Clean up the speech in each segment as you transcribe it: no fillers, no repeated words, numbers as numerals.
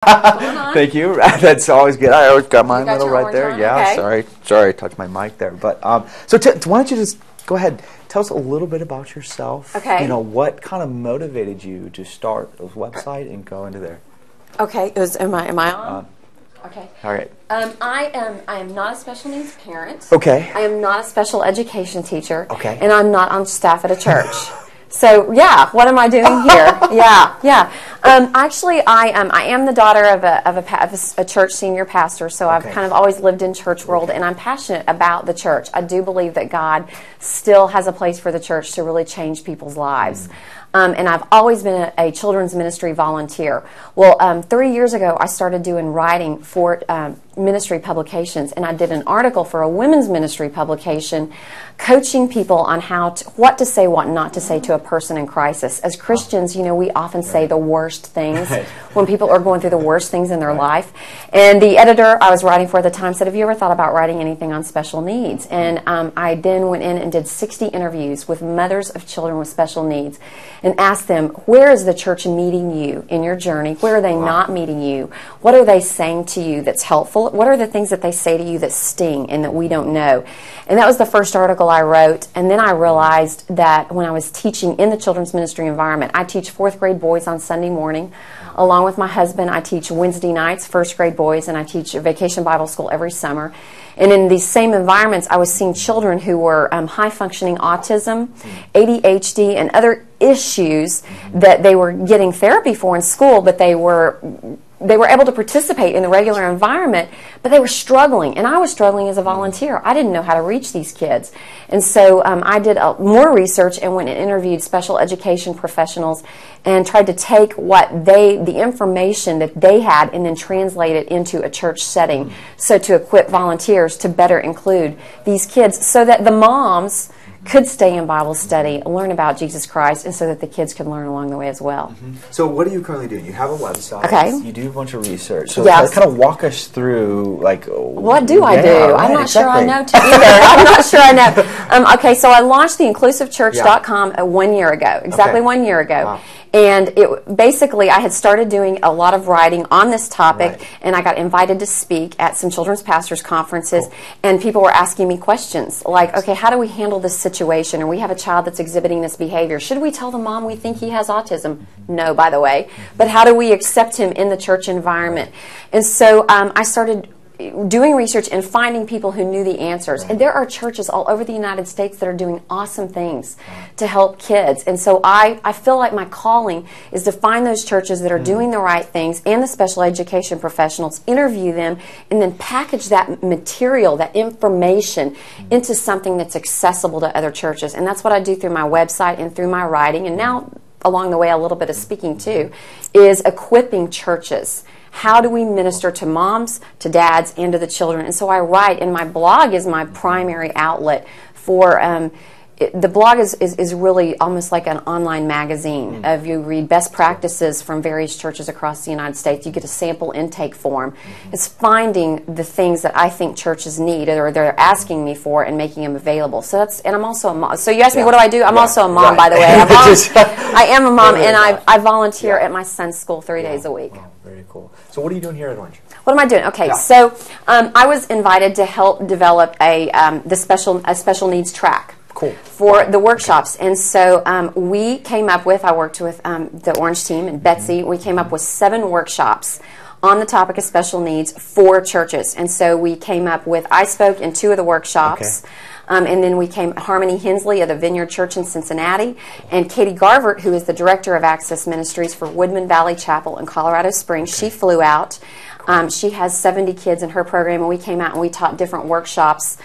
Thank you. That's always good. I always got mine little right there. Yeah. Okay. Sorry, I touched my mic there. But so why don't you just go ahead, tell us a little bit about yourself. Okay. You know, what kind of motivated you to start a website and go into there? Okay. Am I on? Okay. All right. I am not a special needs parent. Okay. I am not a special education teacher. Okay. And I'm not on staff at a church. So yeah, what am I doing here? Yeah. Actually, I am the daughter of a church senior pastor. So I've kind of always lived in church world, and I'm passionate about the church. I do believe that God still has a place for the church to really change people's lives. And I've always been a children's ministry volunteer. Well, 3 years ago, I started doing writing for ministry publications, and I did an article for a women's ministry publication coaching people on what to say, what not to say to a person in crisis. As Christians, you know, we often say the worst things when people are going through the worst things in their life. And the editor I was writing for at the time said, have you ever thought about writing anything on special needs? And I then went in and did 60 interviews with mothers of children with special needs and asked them, where is the church meeting you in your journey? Where are they not meeting you? What are they saying to you that's helpful? What are the things that they say to you that sting and that we don't know? And that was the first article I wrote. And then I realized that when I was teaching in the children's ministry environment, I teach 4th grade boys on Sunday morning. Along with my husband, I teach Wednesday nights, 1st grade boys, and I teach a vacation Bible school every summer. And in these same environments, I was seeing children who were high-functioning autism, ADHD, and other issues that they were getting therapy for in school, but they were able to participate in the regular environment, but they were struggling, and I was struggling as a volunteer. I didn't know how to reach these kids. And so I did more research and went and interviewed special education professionals and tried to take the information that they had and then translate it into a church setting, so to equip volunteers to better include these kids so that the moms could stay in Bible study, learn about Jesus Christ, and so that the kids could learn along the way as well. So what are you currently doing? You have a website. Okay. You do a bunch of research. So yes. kind of walk us through, like... What do I do? Right, I'm not exactly. sure I know either. I'm not sure I know. Okay, so I launched theinclusivechurch.com 1 year ago, exactly 1 year ago. Wow. And basically, I had started doing a lot of writing on this topic, and I got invited to speak at some children's pastors' conferences, and people were asking me questions like, okay, how do we handle this situation? Or we have a child that's exhibiting this behavior. Should we tell the mom we think he has autism? No, by the way. But how do we accept him in the church environment? And so I started doing research and finding people who knew the answers. And there are churches all over the United States that are doing awesome things to help kids. And so I feel like my calling is to find those churches that are doing the right things and the special education professionals, interview them, and then package that material, that information, into something that's accessible to other churches. And that's what I do through my website and through my writing. And now, along the way, a little bit of speaking too, is equipping churches. How do we minister to moms, to dads, and to the children? And so I write, and my blog is my primary outlet for... the blog is really almost like an online magazine. You read best practices from various churches across the United States. You get a sample intake form. It's finding the things that I think churches need or they're asking me for and making them available. So and I'm also a mom. So you asked me, what do I do? I'm also a mom, by the way. I am a mom, and I volunteer at my son's school 3 days a week. Wow, very cool. So what are you doing here at Orange? What am I doing? Okay, so I was invited to help develop a special needs track. Cool. For the workshops. And so we came up with, I worked with the Orange team and Betsy, we came up with 7 workshops on the topic of special needs for churches. And so we came up with, I spoke in 2 of the workshops. And then Harmony Hensley of the Vineyard Church in Cincinnati, and Katie Garvert, who is the Director of Access Ministries for Woodman Valley Chapel in Colorado Springs. She flew out. She has 70 kids in her program, and we came out and we taught different workshops,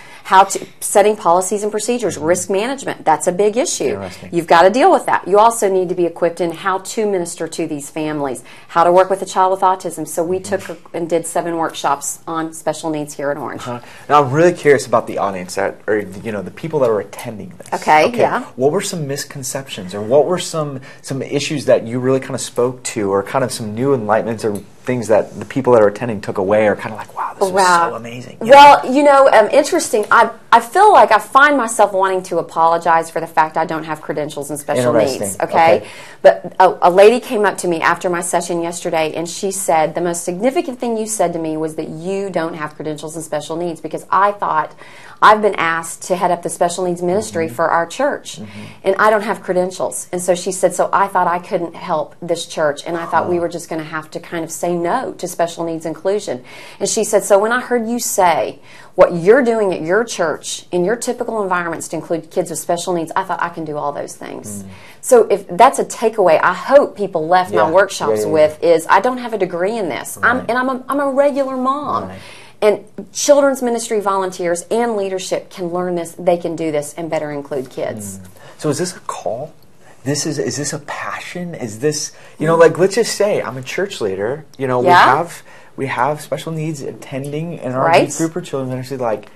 setting policies and procedures, risk management. That's a big issue. You've got to deal with that. You also need to be equipped in how to minister to these families, how to work with a child with autism. So we took and did 7 workshops on special needs here at Orange. Now I'm really curious about the audience, the people that are attending this. Okay, yeah. What were some misconceptions, or what were some issues that you really kind of spoke to, or kind of some new enlightenments or things that the people that are attending took away, or kind of like, wow, this was so amazing. Well, you know, interesting. I feel like I find myself wanting to apologize for the fact I don't have credentials in special needs. Okay? But a lady came up to me after my session yesterday, and she said, the most significant thing you said to me was that you don't have credentials in special needs, because I thought I've been asked to head up the special needs ministry for our church, and I don't have credentials. And so she said, so I thought I couldn't help this church, and I thought we were just going to have to kind of say no to special needs inclusion. And she said, so when I heard you say what you're doing at your church in your typical environments to include kids with special needs, I thought I can do all those things. So if that's a takeaway I hope people left my workshops with is, I don't have a degree in this. I'm a regular mom. And children's ministry volunteers and leadership can learn this, they can do this, and better include kids. So is this a call? Is this a passion? Is this, you know, like, let's just say I'm a church leader, you know, we have special needs attending in our youth group or children's ministry, like,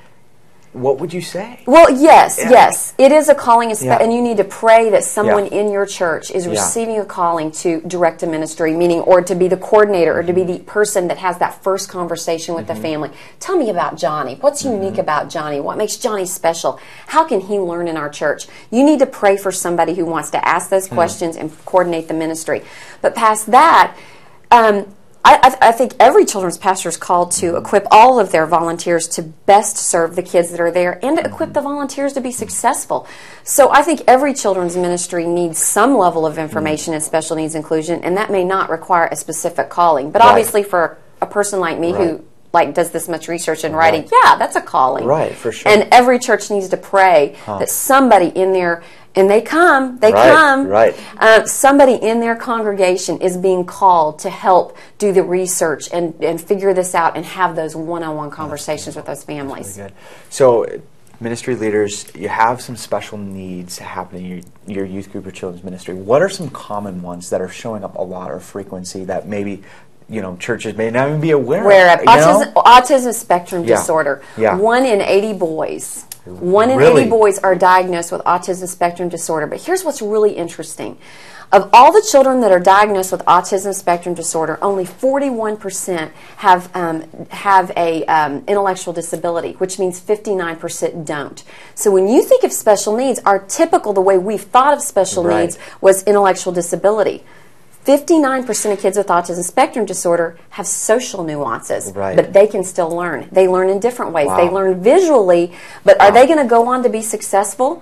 what would you say? Well, yes. It is a calling, and you need to pray that someone in your church is receiving a calling to direct a ministry, meaning, or to be the coordinator, or to be the person that has that first conversation with the family. Tell me about Johnny. What's unique about Johnny? What makes Johnny special? How can he learn in our church? You need to pray for somebody who wants to ask those questions and coordinate the ministry. But past that, I think every children's pastor is called to equip all of their volunteers to best serve the kids that are there, and to equip the volunteers to be successful. So I think every children's ministry needs some level of information in special needs inclusion, and that may not require a specific calling. But obviously for a person like me who does this much research and writing, that's a calling. Right, for sure. And every church needs to pray that somebody in there, and they come. Somebody in their congregation is being called to help do the research and figure this out and have those one-on-one conversations with those families. Really good. So, ministry leaders, you have some special needs happening in your youth group or children's ministry. What are some common ones that are showing up a lot, or frequency, that maybe, you know, churches may not even be aware of? Autism spectrum disorder. 1 in 80 boys. 1 in 80 boys are diagnosed with autism spectrum disorder. But here's what's really interesting. Of all the children that are diagnosed with autism spectrum disorder, only 41% have a intellectual disability, which means 59% don't. So when you think of special needs, our typical, the way we've thought of special needs was intellectual disability. 59% of kids with autism spectrum disorder have social nuances, but they can still learn. They learn in different ways. They learn visually, but are they going to go on to be successful?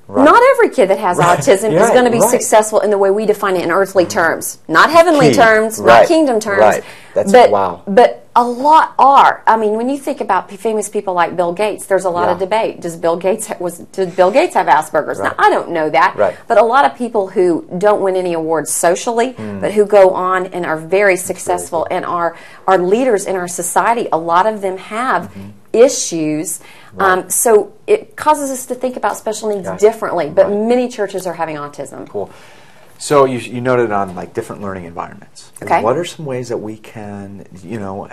Not every kid that has autism is going to be successful in the way we define it in earthly terms. Not heavenly terms, not kingdom terms. But a lot are. I mean, when you think about famous people like Bill Gates, there's a lot of debate. Did Bill Gates have Asperger's? Now, I don't know that. But a lot of people who don't win any awards socially, but who go on and are very successful and are leaders in our society, a lot of them have issues. So it causes us to think about special needs differently, but many churches are having autism. Cool. So you noted on, like, different learning environments. Okay. What are some ways that we can, you know,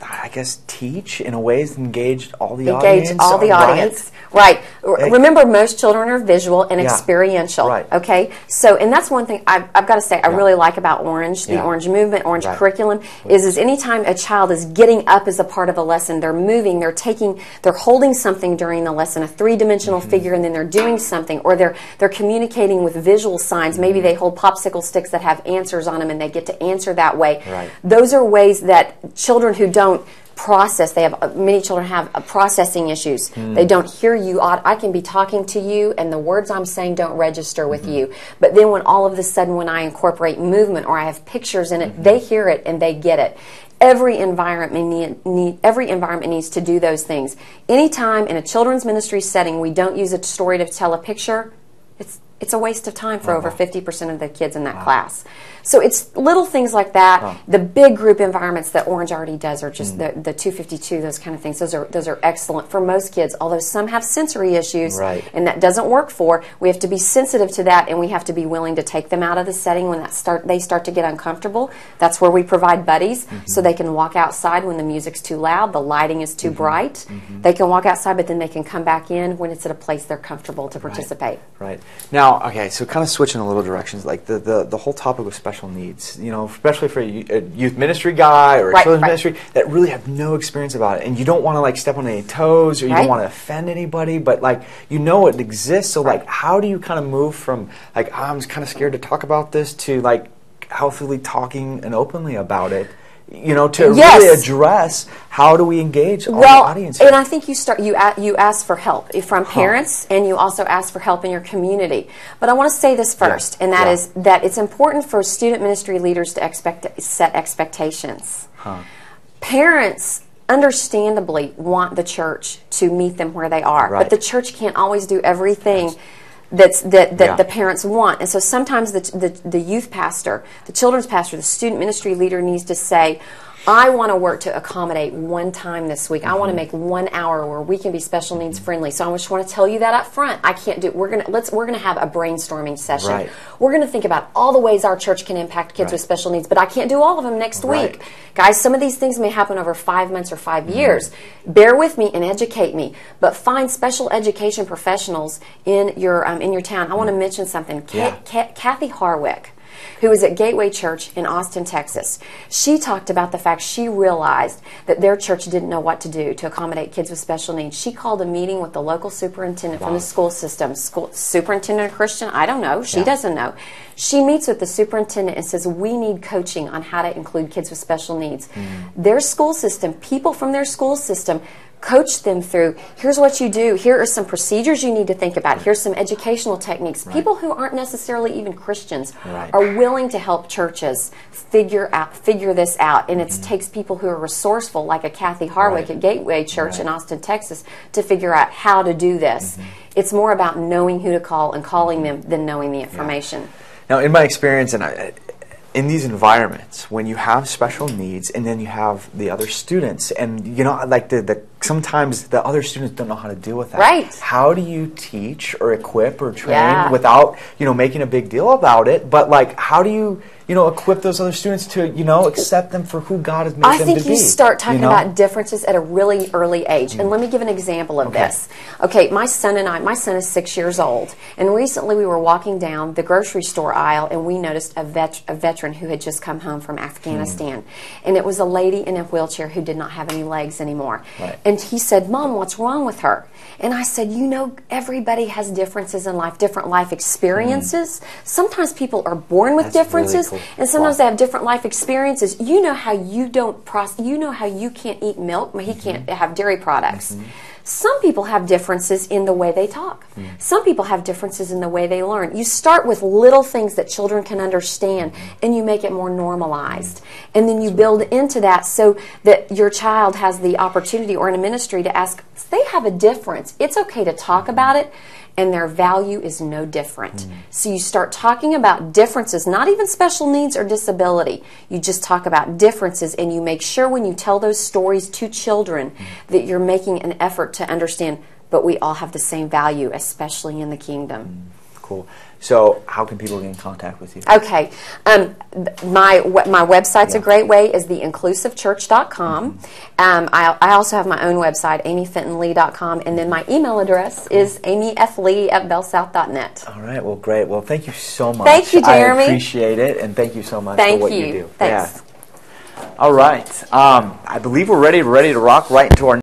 I guess, teach in a ways to engage all the audience? Engage all the audience. Right. Remember, most children are visual and experiential. Okay? So, and that's one thing I've got to say I really like about Orange, the Orange movement, Orange curriculum, is anytime a child is getting up as a part of a lesson, they're moving, they're holding something during the lesson, a three-dimensional figure, and then they're doing something, or they're communicating with visual signs. Maybe they hold popsicle sticks that have answers on them, and they get to answer that way. Those are ways that children who don't process, many children have processing issues. They don't hear you. I can be talking to you and the words I'm saying don't register with you. But then when all of a sudden, when I incorporate movement or I have pictures in it, they hear it and they get it. Every environment needs to do those things. Anytime in a children's ministry setting we don't use a story to tell a picture, it's a waste of time for over 50% of the kids in that class. So it's little things like that. The big group environments that Orange already does are just the 252, those kind of things. Those are excellent for most kids, although some have sensory issues, and that doesn't work for. We have to be sensitive to that, and we have to be willing to take them out of the setting when they start to get uncomfortable. That's where we provide buddies, so they can walk outside when the music's too loud, the lighting is too bright. They can walk outside, but then they can come back in when it's at a place they're comfortable to participate. Now, okay, so kind of switching a little directions, like the whole topic of special special needs, you know, especially for a youth ministry guy or a children's ministry that really have no experience about it, and you don't want to like step on any toes, or you don't want to offend anybody, but like you know it exists. So like, how do you kind of move from like I'm kind of scared to talk about this to like healthily talking and openly about it? You know, to really address how do we engage our audience here? And I think you ask for help from parents, and you also ask for help in your community. But I want to say this first, and that is that it's important for student ministry leaders to set expectations. Parents understandably want the church to meet them where they are, but the church can't always do everything that the parents want. And so sometimes the youth pastor, the children's pastor, the student ministry leader needs to say, I want to work to accommodate one time this week. I want to make 1 hour where we can be special needs friendly. So I just want to tell you that up front. I can't do. We're gonna have a brainstorming session. We're gonna think about all the ways our church can impact kids with special needs, but I can't do all of them next week. Guys, some of these things may happen over 5 months or 5 years. Bear with me and educate me, but find special education professionals in your town. I want to mention something. Kathy Harwick, who was at Gateway Church in Austin, Texas. She talked about the fact she realized that their church didn't know what to do to accommodate kids with special needs. She called a meeting with the local superintendent from the school system. Superintendent Christian? I don't know. She doesn't know. She meets with the superintendent and says, we need coaching on how to include kids with special needs. Their school system, people from their school system, coach them through, here's what you do, here are some procedures you need to think about, here's some educational techniques. People who aren't necessarily even Christians are willing to help churches figure this out, and it takes people who are resourceful, like a Kathy Harwick at Gateway Church in Austin, Texas, to figure out how to do this. It's more about knowing who to call and calling them than knowing the information. Now, in my experience, and in these environments, when you have special needs and then you have the other students, and you know, like sometimes the other students don't know how to deal with that. How do you teach or equip or train without, you know, making a big deal about it? But like, how do you, you know, equip those other students to, you know, accept them for who God has made them to be? I think you start talking about differences at a really early age. And let me give an example of this. Okay, my son is 6 years old, and recently we were walking down the grocery store aisle, and we noticed a veteran who had just come home from Afghanistan. And it was a lady in a wheelchair who did not have any legs anymore. And he said, Mom, what's wrong with her? And I said, you know, everybody has differences in life, different life experiences. Sometimes people are born with differences, really cool. And sometimes they have different life experiences. You know how you can't eat milk, he can't have dairy products. Some people have differences in the way they talk. Some people have differences in the way they learn. You start with little things that children can understand, and you make it more normalized. And then you build into that so that your child has the opportunity, or in a ministry, to ask, they have a difference. It's okay to talk about it, and their value is no different. So you start talking about differences, not even special needs or disability. You just talk about differences, and you make sure when you tell those stories to children that you're making an effort to understand, but we all have the same value, especially in the kingdom. Cool. So how can people get in contact with you? Okay. My website's a great way, is theinclusivechurch.com. I also have my own website, amyfentonlee.com, and then my email address is amyflee@bellsouth.net. All right. Well, great. Well, thank you so much. Thank you, Jeremy. I appreciate it, and thank you so much for what you do. Thanks. All right. I believe we're ready to rock right into our